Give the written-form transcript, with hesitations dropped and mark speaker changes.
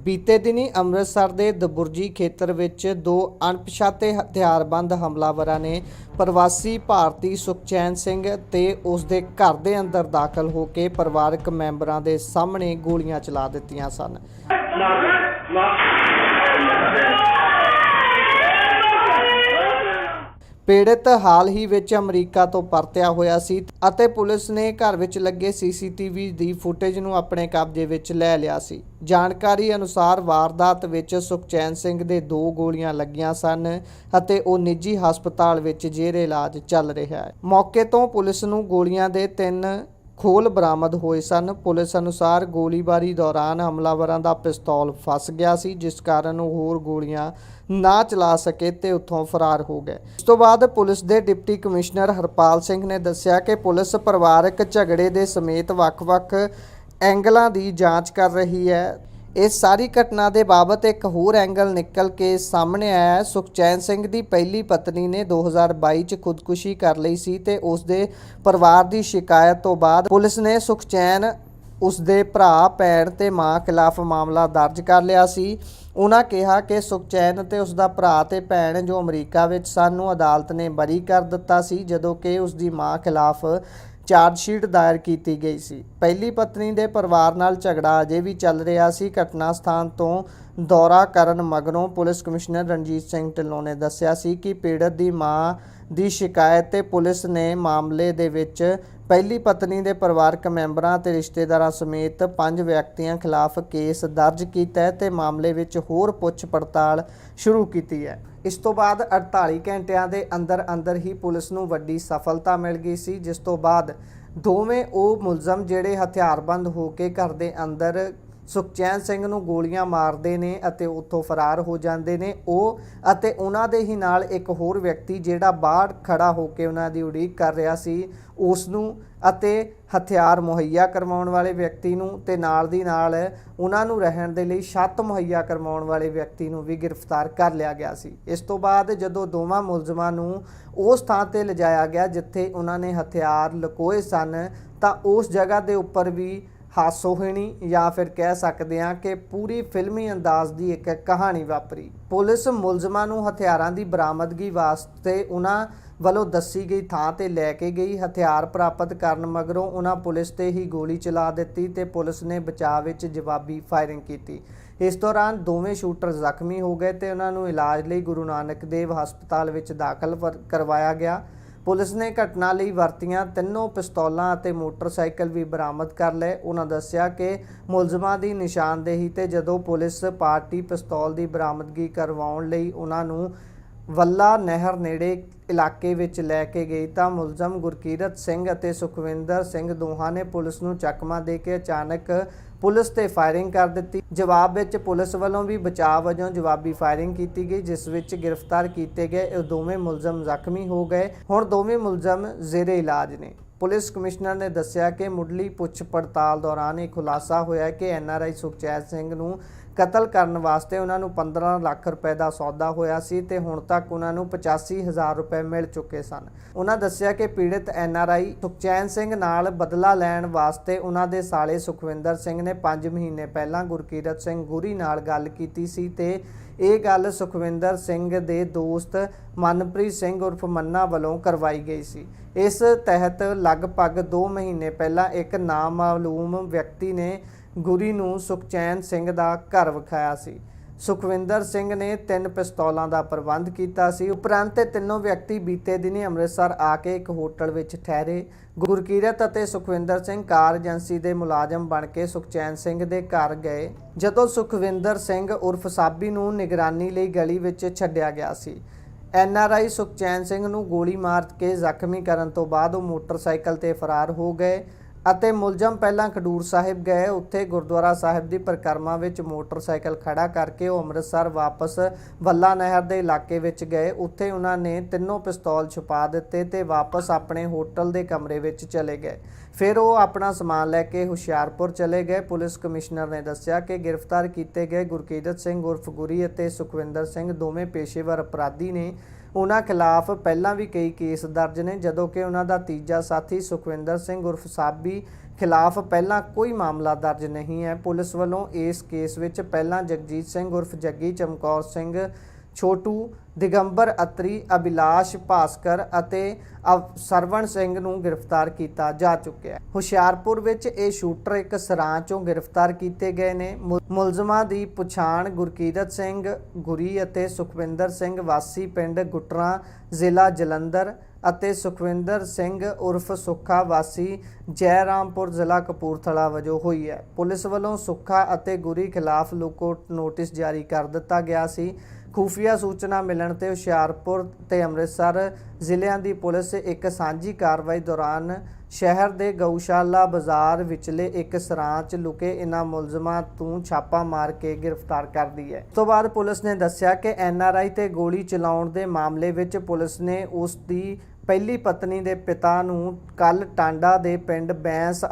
Speaker 1: ਬੀਤੇ ਦਿਨੀ ਅੰਮ੍ਰਿਤਸਰ ਦੇ ਦਬੁਰਜੀ ਖੇਤਰ ਵਿੱਚ ਦੋ ਅਣਪਛਾਤੇ ਹਥਿਆਰਬੰਦ ਹਮਲਾਵਰਾਂ ਨੇ ਪ੍ਰਵਾਸੀ ਭਾਰਤੀ ਸੁਖਚੈਨ ਸਿੰਘ ਤੇ ਉਸ ਦੇ ਘਰ ਦੇ ਅੰਦਰ ਦਾਖਲ ਹੋ ਕੇ ਪਰਿਵਾਰਕ ਮੈਂਬਰਾਂ ਦੇ ਸਾਹਮਣੇ ਗੋਲੀਆਂ ਚਲਾ ਦਿੱਤੀਆਂ ਸਨ। ਪੀੜਤ ਹਾਲ ਹੀ ਵਿੱਚ ਅਮਰੀਕਾ ਤੋਂ ਪਰਤਿਆ ਹੋਇਆ ਸੀ ਅਤੇ ਪੁਲਿਸ ਨੇ ਘਰ ਵਿੱਚ ਲੱਗੇ ਸੀਸੀਟੀਵੀ ਦੀ ਫੁਟੇਜ ਨੂੰ ਆਪਣੇ ਕਬਜ਼ੇ ਵਿੱਚ ਲੈ ਲਿਆ ਸੀ। ਜਾਣਕਾਰੀ ਅਨੁਸਾਰ ਵਾਰਦਾਤ ਵਿੱਚ ਸੁਖਚੈਨ ਸਿੰਘ ਦੇ 2 ਗੋਲੀਆਂ ਲੱਗੀਆਂ ਸਨ ਅਤੇ ਉਹ ਨਿੱਜੀ ਹਸਪਤਾਲ ਵਿੱਚ ਜੇਰੇ ਇਲਾਜ ਚੱਲ ਰਿਹਾ ਹੈ। ਮੌਕੇ ਤੋਂ ਪੁਲਿਸ ਨੂੰ ਗੋਲੀਆਂ ਦੇ 3 ਖੋਲ ਬਰਾਮਦ ਹੋਏ ਸਨ। ਪੁਲਿਸ ਅਨੁਸਾਰ ਗੋਲੀਬਾਰੀ ਦੌਰਾਨ ਹਮਲਾਵਰਾਂ ਦਾ ਪਿਸਤੌਲ ਫਸ ਗਿਆ ਸੀ, ਜਿਸ ਕਾਰਨ ਉਹ ਹੋਰ ਗੋਲੀਆਂ ਨਾ ਚਲਾ ਸਕੇ ਤੇ ਉੱਥੋਂ ਫਰਾਰ ਹੋ ਗਏ। ਇਸ ਤੋਂ ਬਾਅਦ ਪੁਲਿਸ ਦੇ ਡਿਪਟੀ ਕਮਿਸ਼ਨਰ ਹਰਪਾਲ ਸਿੰਘ ਨੇ ਦੱਸਿਆ ਕਿ ਪੁਲਿਸ ਪਰਿਵਾਰਕ ਝਗੜੇ ਦੇ ਸਮੇਤ ਵੱਖ-ਵੱਖ ਐਂਗਲਾਂ ਦੀ ਜਾਂਚ ਕਰ ਰਹੀ ਹੈ। ਇਸ ਸਾਰੀ ਘਟਨਾ ਦੇ ਬਾਬਤ ਇੱਕ ਹੋਰ ਐਂਗਲ ਨਿਕਲ ਕੇ ਸਾਹਮਣੇ ਆਇਆ ਹੈ। ਸੁਖਚੈਨ ਸਿੰਘ ਦੀ ਪਹਿਲੀ ਪਤਨੀ ਨੇ 2022 ਚ ਖੁਦਕੁਸ਼ੀ ਕਰ ਲਈ ਸੀ ਤੇ ਉਸ ਦੇ ਪਰਿਵਾਰ ਦੀ ਸ਼ਿਕਾਇਤ ਤੋਂ ਬਾਅਦ ਪੁਲਿਸ ਨੇ ਸੁਖਚੈਨ, ਉਸ ਦੇ ਭਰਾ, ਭੈਣ ਤੇ ਮਾਂ ਖਿਲਾਫ ਮਾਮਲਾ ਦਰਜ ਕਰ ਲਿਆ ਸੀ। ਉਹਨਾਂ ਕਿਹਾ ਕਿ ਸੁਖਚੈਨ ਤੇ ਉਸ ਦਾ ਭਰਾ ਤੇ ਭੈਣ ਜੋ ਅਮਰੀਕਾ ਵਿੱਚ ਸਨ ਨੂੰ ਅਦਾਲਤ ਨੇ ਬਰੀ ਕਰ ਦਿੱਤਾ ਸੀ, ਜਦੋਂ ਕਿ ਉਸ ਦੀ ਮਾਂ ਖਿਲਾਫ ਚਾਰਜਸ਼ੀਟ ਦਾਇਰ ਕੀਤੀ ਗਈ ਸੀ। ਪਹਿਲੀ ਪਤਨੀ ਦੇ ਪਰਿਵਾਰ ਨਾਲ ਝਗੜਾ ਅਜੇ ਵੀ ਚੱਲ ਰਿਹਾ ਸੀ। ਘਟਨਾ ਸਥਾਨ ਤੋਂ ਦੌਰਾ ਕਰਨ ਮਗਰੋਂ ਪੁਲਿਸ ਕਮਿਸ਼ਨਰ ਰਣਜੀਤ ਸਿੰਘ ਢਿੱਲੋਂ ਨੇ ਦੱਸਿਆ ਸੀ ਕਿ ਪੀੜਤ ਦੀ ਮਾਂ ਦੀ ਸ਼ਿਕਾਇਤ ਤੇ ਪੁਲਿਸ ਨੇ ਮਾਮਲੇ ਦੇ ਵਿੱਚ ਪਹਿਲੀ ਪਤਨੀ ਦੇ ਪਰਿਵਾਰਕ ਮੈਂਬਰਾਂ ਤੇ ਰਿਸ਼ਤੇਦਾਰਾਂ ਸਮੇਤ 5 ਵਿਅਕਤੀਆਂ ਖਿਲਾਫ ਕੇਸ ਦਰਜ ਕੀਤਾ ਹੈ ਤੇ ਮਾਮਲੇ ਵਿੱਚ ਹੋਰ ਪੁੱਛ ਪੜਤਾਲ ਸ਼ੁਰੂ ਕੀਤੀ ਹੈ। ਇਸ ਤੋਂ ਬਾਅਦ 48 ਘੰਟਿਆਂ ਦੇ ਅੰਦਰ ਹੀ ਪੁਲਿਸ ਨੂੰ ਵੱਡੀ ਸਫਲਤਾ ਮਿਲ ਗਈ ਸੀ, ਜਿਸ ਤੋਂ ਬਾਅਦ ਦੋਵੇਂ ਉਹ ਮੁਲਜ਼ਮ ਜਿਹੜੇ ਹਥਿਆਰਬੰਦ ਹੋ ਕੇ ਘਰ ਦੇ ਅੰਦਰ ਸੁਖਚੈਨ ਸਿੰਘ ਨੂੰ ਗੋਲੀਆਂ ਮਾਰਦੇ ਨੇ ਅਤੇ ਉੱਥੋਂ ਫਰਾਰ ਹੋ ਜਾਂਦੇ ਨੇ, ਉਹ ਅਤੇ ਉਹਨਾਂ ਦੇ ਹੀ ਨਾਲ ਇੱਕ ਹੋਰ ਵਿਅਕਤੀ ਜਿਹੜਾ ਬਾਹਰ ਖੜਾ ਹੋ ਕੇ ਉਹਨਾਂ ਦੀ ਉਡੀਕ ਕਰ ਰਿਹਾ ਸੀ, ਉਸ ਨੂੰ ਅਤੇ ਹਥਿਆਰ ਮੁਹੱਈਆ ਕਰਵਾਉਣ ਵਾਲੇ ਵਿਅਕਤੀ ਨੂੰ ਤੇ ਨਾਲ ਦੀ ਨਾਲ ਉਹਨਾਂ ਨੂੰ ਰਹਿਣ ਦੇ ਲਈ ਛੱਤ ਮੁਹੱਈਆ ਕਰਵਾਉਣ ਵਾਲੇ ਵਿਅਕਤੀ ਨੂੰ ਵੀ ਗ੍ਰਿਫਤਾਰ ਕਰ ਲਿਆ ਗਿਆ ਸੀ। ਇਸ ਤੋਂ ਬਾਅਦ ਜਦੋਂ ਦੋਵਾਂ ਮੁਲਜ਼ਮਾਂ ਨੂੰ ਉਸ ਥਾਂ ਤੇ ਲਿਜਾਇਆ ਗਿਆ ਜਿੱਥੇ ਉਹਨਾਂ ਨੇ ਹਥਿਆਰ ਲੁਕੋਏ ਸਨ, ਤਾਂ ਉਸ ਜਗ੍ਹਾ ਦੇ ਉੱਪਰ ਵੀ ਹਾਸੋਹੀਣੀ ਜਾਂ ਫਿਰ ਕਹਿ ਸਕਦੇ ਹਾਂ ਕਿ ਪੂਰੀ ਫਿਲਮੀ ਅੰਦਾਜ਼ ਦੀ ਇੱਕ ਕਹਾਣੀ ਵਾਪਰੀ। ਪੁਲਿਸ ਮੁਲਜ਼ਮਾਂ ਨੂੰ ਹਥਿਆਰਾਂ ਦੀ ਬਰਾਮਦਗੀ ਵਾਸਤੇ ਉਹਨਾਂ ਵੱਲੋਂ ਦੱਸੀ ਗਈ ਥਾਂ ਤੇ ਲੈ ਕੇ ਗਈ। ਹਥਿਆਰ ਪ੍ਰਾਪਤ ਕਰਨ ਮਗਰੋਂ ਉਹਨਾਂ ਪੁਲਿਸ ਤੇ ਹੀ ਗੋਲੀ ਚਲਾ ਦਿੱਤੀ ਤੇ ਪੁਲਿਸ ਨੇ ਬਚਾਅ ਵਿੱਚ ਜਵਾਬੀ ਫਾਇਰਿੰਗ ਕੀਤੀ। ਇਸ ਦੌਰਾਨ ਦੋਵੇਂ ਸ਼ੂਟਰ ਜ਼ਖਮੀ ਹੋ ਗਏ ਤੇ ਉਹਨਾਂ ਨੂੰ ਇਲਾਜ ਲਈ ਗੁਰੂ ਨਾਨਕ ਦੇਵ ਹਸਪਤਾਲ ਵਿੱਚ ਦਾਖਲ ਕਰਵਾਇਆ ਗਿਆ। ਪੁਲਿਸ ਨੇ ਘਟਨਾ ਲਈ ਵਰਤੀਆਂ 3 ਪਿਸਤੌਲਾਂ ਅਤੇ ਮੋਟਰਸਾਈਕਲ ਵੀ ਬਰਾਮਦ ਕਰ ਲਏ। ਉਹਨਾਂ ਦੱਸਿਆ ਕਿ ਮੁਲਜ਼ਮਾਂ ਦੀ ਨਿਸ਼ਾਨਦੇਹੀ ਤੇ ਜਦੋਂ ਪੁਲਿਸ ਪਾਰਟੀ ਪਿਸਤੌਲ ਦੀ ਬਰਾਮਦਗੀ ਕਰਵਾਉਣ ਲਈ ਉਹਨਾਂ ਨੂੰ ਵੱਲਾ ਨਹਿਰ ਨੇੜੇ ਇਲਾਕੇ ਵਿੱਚ ਲੈ ਕੇ ਗਈ ਤਾਂ ਮੁਲਜ਼ਮ ਗੁਰਕੀਰਤ ਸਿੰਘ ਅਤੇ ਸੁਖਵਿੰਦਰ ਸਿੰਘ ਦੋਹਾਂ ਨੇ ਪੁਲਿਸ ਨੂੰ ਚਕਮਾ ਦੇ ਕੇ ਅਚਾਨਕ ਪੁਲਿਸ ਤੇ ਫਾਇਰਿੰਗ ਕਰ ਦਿੱਤੀ। ਜਵਾਬ ਵਿੱਚ ਪੁਲਿਸ ਵੱਲੋਂ ਵੀ ਬਚਾਅ ਵਜੋਂ ਜਵਾਬੀ ਫਾਇਰਿੰਗ ਕੀਤੀ ਗਈ, ਜਿਸ ਵਿੱਚ ਗ੍ਰਿਫਤਾਰ ਕੀਤੇ ਗਏ ਇਹ ਦੋਵੇਂ ਮੁਲਜ਼ਮ ਜ਼ਖਮੀ ਹੋ ਗਏ। ਹੁਣ ਦੋਵੇਂ ਮੁਲਜ਼ਮ ਜ਼ੇਰੇ ਇਲਾਜ ਨੇ। ਪੁਲਿਸ ਕਮਿਸ਼ਨਰ ਨੇ ਦੱਸਿਆ ਕਿ ਮੁੱਢਲੀ ਪੁੱਛ ਪੜਤਾਲ ਦੌਰਾਨ ਇਹ ਖੁਲਾਸਾ ਹੋਇਆ ਕਿ NRI ਸੁਖਚੈਨ ਸਿੰਘ ਨੂੰ ਕਤਲ ਕਰਨ ਵਾਸਤੇ ਉਹਨਾਂ ਨੂੰ 15 ਲੱਖ ਰੁਪਏ ਦਾ ਸੌਦਾ ਹੋਇਆ ਸੀ ਤੇ ਹੁਣ ਤੱਕ ਉਹਨਾਂ ਨੂੰ 85,000 ਰੁਪਏ ਮਿਲ ਚੁੱਕੇ ਸਨ। ਉਹਨਾਂ ਦੱਸਿਆ ਕਿ ਪੀੜਤ NRI ਸੁਖਚੈਨ ਸਿੰਘ ਨਾਲ ਬਦਲਾ ਲੈਣ ਵਾਸਤੇ ਉਹਨਾਂ ਦੇ ਸਾਲੇ ਸੁਖਵਿੰਦਰ ਸਿੰਘ ਨੇ 5 ਮਹੀਨੇ ਪਹਿਲਾਂ ਗੁਰਕੀਰਤ ਸਿੰਘ ਗੁਰੀ ਨਾਲ ਗੱਲ ਕੀਤੀ ਸੀ ਤੇ ਇਹ ਗੱਲ ਸੁਖਵਿੰਦਰ ਸਿੰਘ ਦੇ ਦੋਸਤ ਮਨਪ੍ਰੀਤ ਸਿੰਘ ਉਰਫ ਮੰਨਾ ਵੱਲੋਂ ਕਰਵਾਈ ਗਈ ਸੀ। ਇਸ ਤਹਿਤ ਲਗਭਗ 2 ਮਹੀਨੇ ਪਹਿਲਾਂ ਇੱਕ ਨਾਮਾਲੂਮ ਵਿਅਕਤੀ ਨੇ ਗੁਰੀ ਨੂੰ ਸੁਖਚੈਨ ਸਿੰਘ ਦਾ ਘਰ ਵਿਖਾਇਆ ਸੀ। ਸੁਖਵਿੰਦਰ ਸਿੰਘ ਨੇ 3 ਪਿਸਤੌਲਾਂ ਦਾ ਪ੍ਰਬੰਧ ਕੀਤਾ ਸੀ। ਉਪਰੰਤ ਤਿੰਨੋਂ ਵਿਅਕਤੀ ਬੀਤੇ ਦਿਨੀ ਅੰਮ੍ਰਿਤਸਰ ਆ ਕੇ ਇੱਕ ਹੋਟਲ ਵਿੱਚ ਠਹਿਰੇ। ਗੁਰਕੀਰਤ ਅਤੇ ਸੁਖਵਿੰਦਰ ਸਿੰਘ ਕਾਰ ਏਜੰਸੀ ਦੇ ਮੁਲਾਜ਼ਮ ਬਣ ਕੇ ਸੁਖਚੈਨ ਸਿੰਘ ਦੇ ਘਰ ਗਏ। ਜਦੋਂ ਸੁਖਵਿੰਦਰ ਸਿੰਘ ਉਰਫ ਸਾਬੀ ਨੂੰ ਨਿਗਰਾਨੀ ਲਈ ਗਲੀ ਵਿੱਚ ਛੱਡਿਆ ਗਿਆ ਸੀ। NRI ਸੁਖਚੈਨ ਸਿੰਘ ਨੂੰ ਗੋਲੀ ਮਾਰ ਕੇ ਜ਼ਖਮੀ ਕਰਨ ਤੋਂ ਬਾਅਦ ਉਹ ਮੋਟਰਸਾਈਕਲ ਤੇ ਫਰਾਰ ਹੋ ਗਏ ਅਤੇ ਮੁਲਜ਼ਮ ਪਹਿਲਾਂ ਖਡੂਰ ਸਾਹਿਬ ਗਏ। ਉੱਥੇ ਗੁਰਦੁਆਰਾ ਸਾਹਿਬ ਦੀ ਪਰਿਕਰਮਾ ਵਿੱਚ ਮੋਟਰਸਾਈਕਲ ਖੜਾ ਕਰਕੇ ਉਹ ਅੰਮ੍ਰਿਤਸਰ ਵਾਪਸ ਵੱਲਾ ਨਹਿਰ ਦੇ ਇਲਾਕੇ ਵਿੱਚ ਗਏ। ਉੱਥੇ ਉਹਨਾਂ ਨੇ 3 ਪਿਸਤੌਲ ਛੁਪਾ ਦਿੱਤੇ ਤੇ ਵਾਪਸ ਆਪਣੇ ਹੋਟਲ ਦੇ ਕਮਰੇ ਵਿੱਚ ਚਲੇ ਗਏ। ਫਿਰ ਉਹ ਆਪਣਾ ਸਮਾਨ ਲੈ ਕੇ ਹੁਸ਼ਿਆਰਪੁਰ ਚਲੇ ਗਏ। ਪੁਲਿਸ ਕਮਿਸ਼ਨਰ ਨੇ ਦੱਸਿਆ ਕਿ ਗ੍ਰਿਫਤਾਰ ਕੀਤੇ ਗਏ ਗੁਰਕੀਰਤ ਸਿੰਘ ਉਰਫ ਗੁਰੀ ਅਤੇ ਸੁਖਵਿੰਦਰ ਸਿੰਘ ਦੋਵੇਂ ਪੇਸ਼ੇਵਰ ਅਪਰਾਧੀ ਨੇ। ਉਹਨਾਂ ਖਿਲਾਫ ਪਹਿਲਾਂ ਵੀ ਕਈ ਕੇਸ ਦਰਜ ਨੇ, ਜਦੋਂ ਕਿ ਉਹਨਾਂ ਦਾ ਤੀਜਾ ਸਾਥੀ ਸੁਖਵਿੰਦਰ ਸਿੰਘ ਉਰਫ ਸਾਬੀ ਖਿਲਾਫ ਪਹਿਲਾਂ ਕੋਈ ਮਾਮਲਾ ਦਰਜ ਨਹੀਂ ਹੈ। ਪੁਲਿਸ ਵੱਲੋਂ ਇਸ ਕੇਸ ਵਿੱਚ ਪਹਿਲਾਂ ਜਗਜੀਤ ਸਿੰਘ ਉਰਫ ਜੱਗੀ, ਚਮਕੌਰ ਸਿੰਘ, ਛੋਟੂ, ਦਿਗੰਬਰ ਅਤਰੀ, ਅਭਿਲਾਸ਼ ਭਾਸਕਰ ਅਤੇ ਸਰਵਣ ਸਿੰਘ ਨੂੰ ਗ੍ਰਿਫਤਾਰ ਕੀਤਾ ਜਾ ਚੁੱਕਿਆ ਹੈ। ਹੁਸ਼ਿਆਰਪੁਰ ਵਿੱਚ ਇਹ ਸ਼ੂਟਰ ਇੱਕ ਸਰਾਂ ਚੋਂ ਗ੍ਰਿਫਤਾਰ ਕੀਤੇ ਗਏ ਨੇ। ਮੁਲਜ਼ਮਾਂ ਦੀ ਪਛਾਣ ਗੁਰਕੀਰਤ ਸਿੰਘ ਗੁਰੀ ਅਤੇ ਸੁਖਵਿੰਦਰ ਸਿੰਘ ਵਾਸੀ ਪਿੰਡ ਗੁਟਰਾ, ਜ਼ਿਲ੍ਹਾ ਜਲੰਧਰ ਅਤੇ ਸੁਖਵਿੰਦਰ ਸਿੰਘ ਉਰਫ ਸੁੱਖਾ ਵਾਸੀ ਜੈਰਾਮਪੁਰ, ਜ਼ਿਲ੍ਹਾ ਕਪੂਰਥਲਾ ਵਜੋਂ ਹੋਈ ਹੈ। ਪੁਲਿਸ ਵੱਲੋਂ ਸੁੱਖਾ ਅਤੇ ਗੁਰੀ ਖਿਲਾਫ ਲੁੱਕ-ਆਊਟ ਨੋਟਿਸ ਜਾਰੀ ਕਰ ਦਿੱਤਾ ਗਿਆ ਸੀ। ਖੂਫੀਆ ਸੂਚਨਾ ਮਿਲਣ ਤੇ ਹੁਸ਼ਿਆਰਪੁਰ ਤੇ ਅੰਮ੍ਰਿਤਸਰ ਜ਼ਿਲ੍ਹਿਆਂ ਦੀ ਪੁਲਿਸ ਇੱਕ ਸਾਂਝੀ ਕਾਰਵਾਈ ਦੌਰਾਨ ਸ਼ਹਿਰ ਦੇ ਗਊਸ਼ਾਲਾ ਬਾਜ਼ਾਰ ਵਿਚਲੇ ਇੱਕ ਸਰਾਂ 'ਚ ਲੁਕੇ ਇਨ੍ਹਾਂ ਮੁਲਜ਼ਮਾਂ ਤੋਂ ਛਾਪਾ ਮਾਰ ਕੇ ਗ੍ਰਿਫਤਾਰ ਕਰਦੀ ਹੈ। ਉਸ ਤੋਂ ਬਾਅਦ ਪੁਲਿਸ ਨੇ ਦੱਸਿਆ ਕਿ NRI ਤੇ ਗੋਲੀ ਚਲਾਉਣ ਦੇ ਮਾਮਲੇ ਵਿੱਚ ਪੁਲਿਸ ਨੇ ਉਸ ਦੀ ਪਹਿਲੀ ਪਤਨੀ ਦੇ ਪਿਤਾ ਨੂੰ ਕੱਲ੍ਹ ਟਾਂਡਾ ਦੇ ਪਿੰਡ ਬੈਂਸ